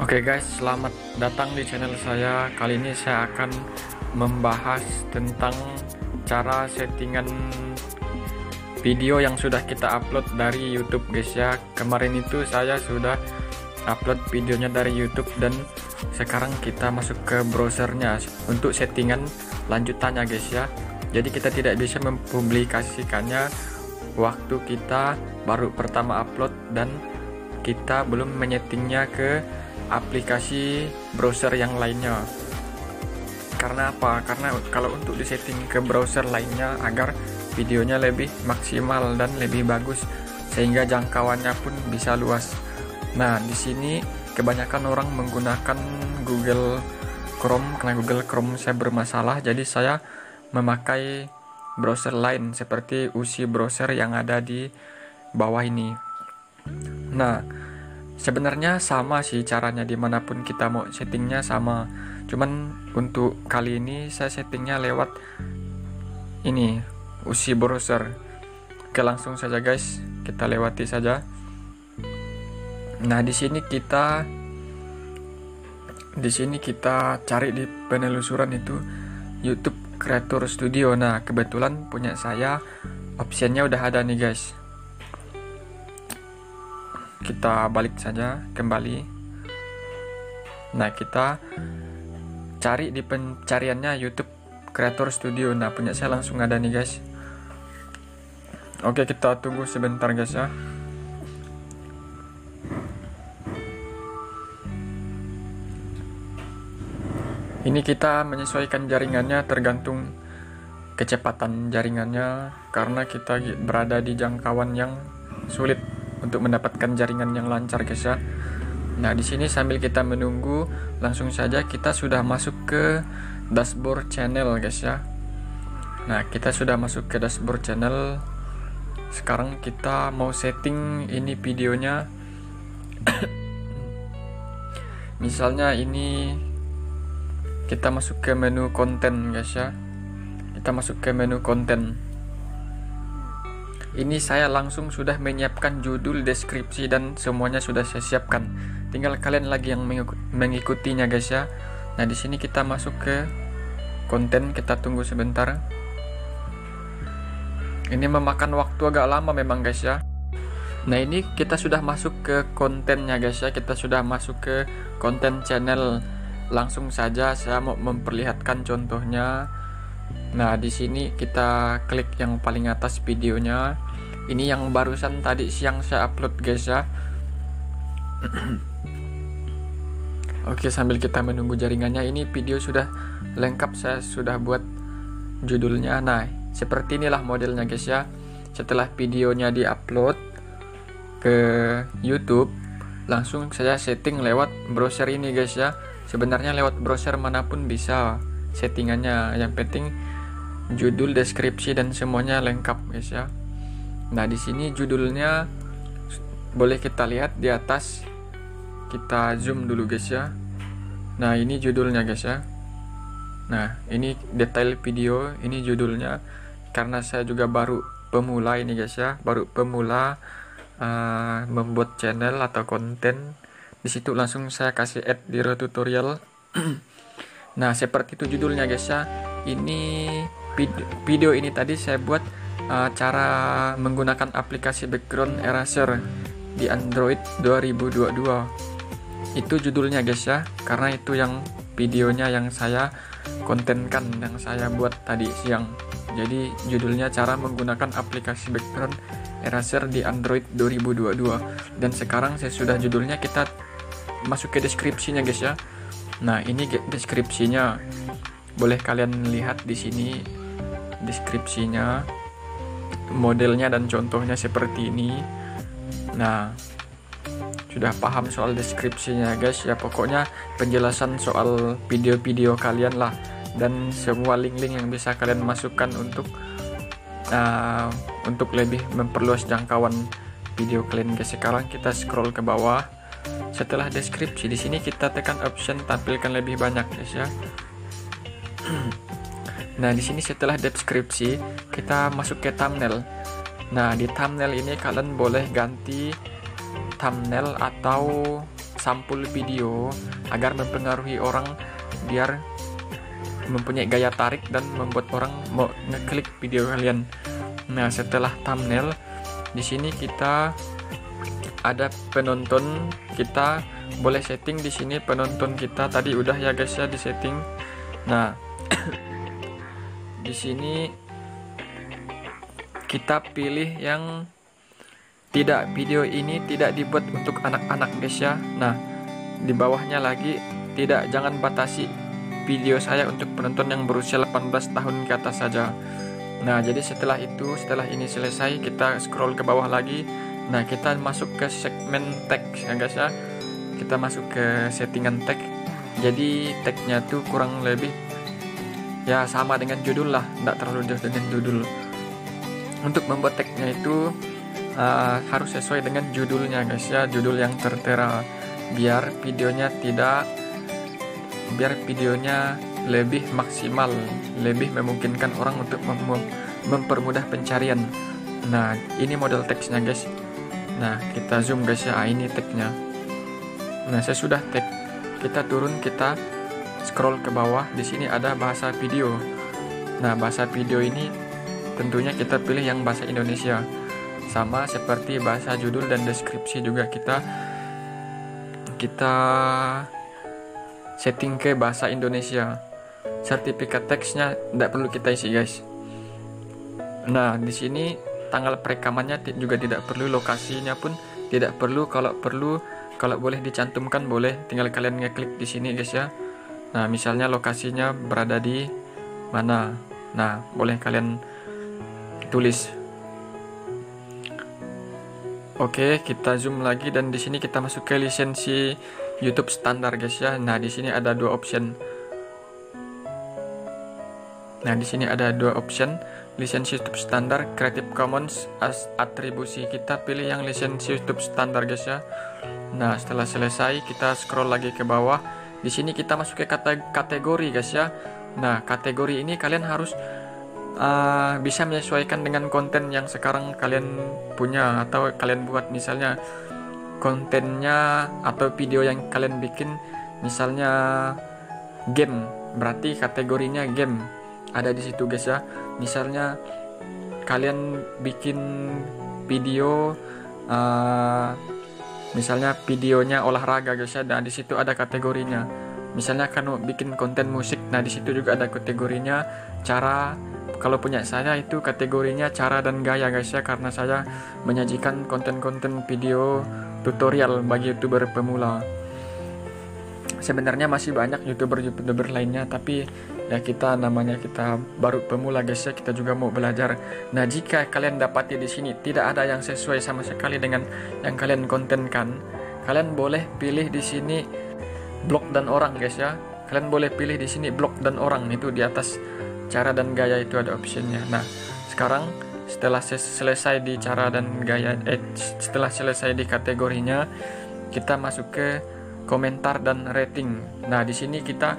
Oke guys, selamat datang di channel saya. Kali ini saya akan membahas tentang cara settingan video yang sudah kita upload dari YouTube guys ya. Kemarin itu saya sudah upload videonya dari YouTube dan sekarang kita masuk ke browsernya untuk settingan lanjutannya guys ya. Jadi kita tidak bisa mempublikasikannya waktu kita baru pertama upload dan kita belum menyetingnya ke aplikasi browser yang lainnya. Karena apa? Karena kalau untuk disetting ke browser lainnya agar videonya lebih maksimal dan lebih bagus sehingga jangkauannya pun bisa luas. Nah, di sini kebanyakan orang menggunakan Google Chrome karena Google Chrome saya bermasalah, jadi saya memakai browser lain seperti UC browser yang ada di bawah ini. Nah, sebenarnya sama sih caranya dimanapun kita mau settingnya sama. Cuman untuk kali ini saya settingnya lewat ini UC browser. Oke, langsung saja guys, kita lewati saja. Nah, di sini kita cari di penelusuran itu YouTube Creator Studio. Nah, kebetulan punya saya optionnya udah ada nih guys. Kita balik saja kembali. Nah, kita cari di pencariannya YouTube Creator Studio. Nah, punya saya langsung ada nih guys. Oke, kita tunggu sebentar guys ya. Ini kita menyesuaikan jaringannya tergantung kecepatan jaringannya karena kita berada di jangkauan yang sulit untuk mendapatkan jaringan yang lancar guys ya. Nah, di sini sambil kita menunggu, langsung saja kita sudah masuk ke dashboard channel guys ya. Nah, kita sudah masuk ke dashboard channel. Sekarang kita mau setting ini videonya. Misalnya ini kita masuk ke menu konten guys ya. Kita masuk ke menu konten. Ini saya langsung sudah menyiapkan judul, deskripsi dan semuanya sudah saya siapkan. Tinggal kalian lagi yang mengikutinya guys ya. Nah, di sini kita masuk ke konten, kita tunggu sebentar. Ini memakan waktu agak lama memang guys ya. Nah, ini kita sudah masuk ke kontennya guys ya. Kita sudah masuk ke konten channel. Langsung saja saya mau memperlihatkan contohnya. Nah, di sini kita klik yang paling atas videonya. Ini yang barusan tadi siang saya upload guys ya. Oke, sambil kita menunggu jaringannya, ini video sudah lengkap, saya sudah buat judulnya. Nah, seperti inilah modelnya guys ya. Setelah videonya diupload ke YouTube, langsung saya setting lewat browser ini guys ya. Sebenarnya lewat browser manapun bisa settingannya, yang penting judul, deskripsi dan semuanya lengkap guys ya. Nah, di sini judulnya boleh kita lihat di atas. Kita zoom dulu guys ya. Nah, ini judulnya guys ya. Nah, ini detail video, ini judulnya. Karena saya juga baru pemula ini guys ya, baru pemula membuat channel atau konten. Di situ langsung saya kasih add di tutorial. Nah, seperti itu judulnya guys ya. Ini video ini tadi saya buat cara menggunakan aplikasi background eraser di Android 2022. Itu judulnya guys ya, karena itu yang videonya yang saya kontenkan, yang saya buat tadi siang. Jadi judulnya cara menggunakan aplikasi background eraser di Android 2022. Dan sekarang saya sudah judulnya, kita masuk ke deskripsinya guys ya. Nah, ini deskripsinya. Boleh kalian lihat di sini deskripsinya, modelnya dan contohnya seperti ini. Nah, sudah paham soal deskripsinya guys ya. Pokoknya penjelasan soal video-video kalian lah, dan semua link-link yang bisa kalian masukkan untuk lebih memperluas jangkauan video kalian guys. Sekarang kita scroll ke bawah. Setelah deskripsi, di sini kita tekan option tampilkan lebih banyak guys ya. Nah, di sini setelah deskripsi kita masuk ke thumbnail. Nah, di thumbnail ini kalian boleh ganti thumbnail atau sampul video agar mempengaruhi orang biar mempunyai gaya tarik dan membuat orang mau ngeklik video kalian. Nah, setelah thumbnail, di sini kita ada penonton, kita boleh setting di sini penonton kita. Tadi udah ya guys ya di setting. Nah, di sini kita pilih yang tidak, video ini tidak dibuat untuk anak-anak guys ya. Nah, di bawahnya lagi jangan batasi video saya untuk penonton yang berusia 18 tahun ke atas saja. Nah, jadi setelah ini selesai, kita scroll ke bawah lagi. Nah, kita masuk ke segmen teks ya guys ya. Kita masuk ke settingan teks. Jadi teksnya tuh kurang lebih ya sama dengan judul lah, tidak terlalu jauh dengan judul. Untuk membuat teksnya itu harus sesuai dengan judulnya guys ya, judul yang tertera, biar videonya lebih maksimal, lebih memungkinkan orang untuk mempermudah pencarian. Nah, ini model teksnya guys. Nah, kita zoom guys ya, ini teksnya. Nah, sesudah teks, kita turun, kita scroll ke bawah. Di sini ada bahasa video. Nah, bahasa video ini tentunya kita pilih yang bahasa Indonesia. Sama seperti bahasa judul dan deskripsi juga kita setting ke bahasa Indonesia. Sertifikat teksnya tidak perlu kita isi guys. Nah, di sini tanggal perekamannya juga tidak perlu, lokasinya pun tidak perlu. Kalau boleh dicantumkan boleh, tinggal kalian ngeklik di sini guys ya. Nah, misalnya lokasinya berada di mana. Nah, boleh kalian tulis. Oke, kita zoom lagi dan di sini kita masuk ke lisensi YouTube standar guys ya. Nah, di sini ada dua option. Lisensi YouTube standar, Creative Commons atribusi. Kita pilih yang lisensi YouTube standar guys ya. Nah, setelah selesai kita scroll lagi ke bawah. Di sini kita masuk ke kategori guys ya. Nah, kategori ini kalian harus bisa menyesuaikan dengan konten yang sekarang kalian punya atau kalian buat. Misalnya kontennya atau video yang kalian bikin misalnya game, berarti kategorinya game ada di situ guys ya. Misalnya kalian bikin video misalnya videonya olahraga guys ya, dan di situ ada kategorinya. Misalnya kan bikin konten musik, nah di situ juga ada kategorinya. Kalau punya saya itu kategorinya cara dan gaya guys ya, karena saya menyajikan konten-konten video tutorial bagi YouTuber pemula. Sebenarnya masih banyak YouTuber lainnya, tapi ya kita baru pemula guys ya, kita juga mau belajar. Nah, jika kalian dapati di sini tidak ada yang sesuai sama sekali dengan yang kalian kontenkan, kalian boleh pilih di sini blog dan orang guys ya. Kalian boleh pilih di sini blog dan orang, itu di atas cara dan gaya itu ada optionnya. Nah, sekarang setelah selesai di cara dan gaya, setelah selesai di kategorinya, kita masuk ke komentar dan rating. Nah, di sini kita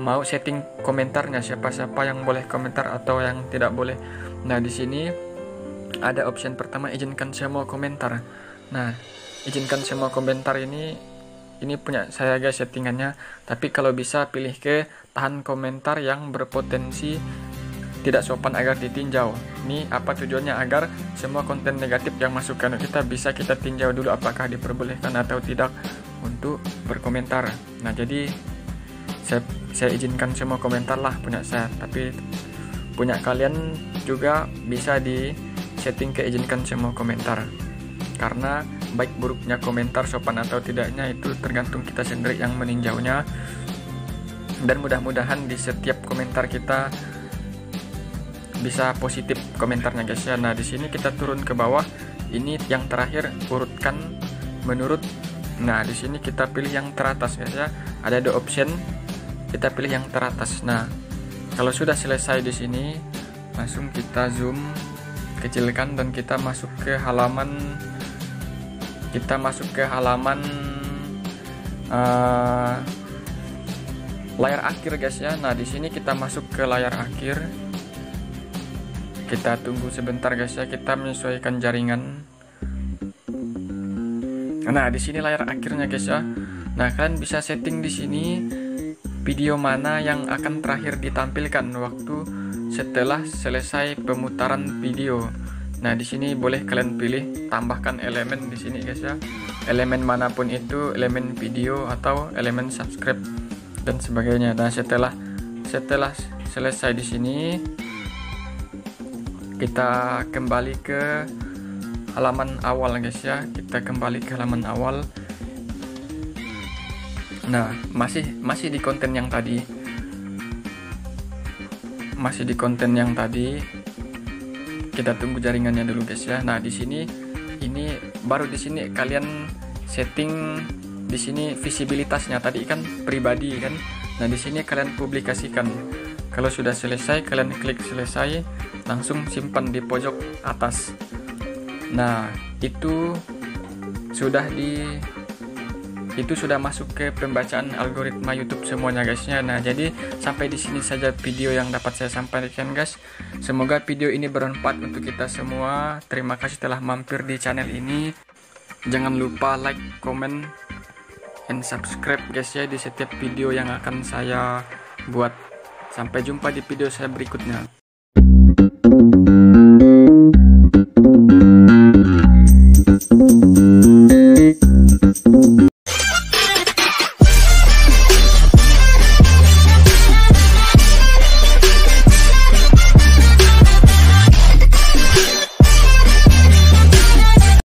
mau setting komentarnya, siapa-siapa yang boleh komentar atau yang tidak boleh. Nah, di sini ada option pertama, izinkan semua komentar. Nah, izinkan semua komentar ini punya saya guys settingannya, tapi kalau bisa pilih ke tahan komentar yang berpotensi tidak sopan agar ditinjau. Ini apa tujuannya? Agar semua konten negatif yang masukkan kita bisa kita tinjau dulu apakah diperbolehkan atau tidak untuk berkomentar. Nah, jadi saya izinkan semua komentar lah punya saya, tapi punya kalian juga bisa di setting ke izinkan semua komentar, karena baik buruknya komentar, sopan atau tidaknya itu tergantung kita sendiri yang meninjaunya. Dan mudah-mudahan di setiap komentar kita bisa positif komentarnya guys ya. Nah, di sini kita turun ke bawah, ini yang terakhir urutkan menurut. Nah, di sini kita pilih yang teratas guys ya. Ada dua option, kita pilih yang teratas. Nah, kalau sudah selesai di sini, langsung kita zoom, kecilkan dan kita masuk ke halaman. Layar akhir guys ya. Nah, di sini kita masuk ke layar akhir. Kita tunggu sebentar guys ya, kita menyesuaikan jaringan. Nah, di sini layar akhirnya guys ya. Nah, kalian bisa setting di sini video mana yang akan terakhir ditampilkan waktu setelah selesai pemutaran video. Nah, di sini boleh kalian pilih tambahkan elemen di sini guys ya. Elemen manapun itu, elemen video atau elemen subscribe dan sebagainya. Nah, setelah selesai di sini, kita kembali ke halaman awal guys ya. Kita kembali ke halaman awal. Nah, masih di konten yang tadi. Masih di konten yang tadi. Kita tunggu jaringannya dulu guys ya. Nah, di sini ini baru di sini kalian setting di sini visibilitasnya. Tadi kan pribadi kan. Nah, di sini kalian publikasikan. Kalau sudah selesai, kalian klik selesai, langsung simpan di pojok atas. Nah, itu sudah masuk ke pembacaan algoritma YouTube semuanya guysnya. Nah, jadi sampai di sini saja video yang dapat saya sampaikan guys. Semoga video ini bermanfaat untuk kita semua. Terima kasih telah mampir di channel ini. Jangan lupa like, comment, and subscribe guys ya di setiap video yang akan saya buat. Sampai jumpa di video saya berikutnya.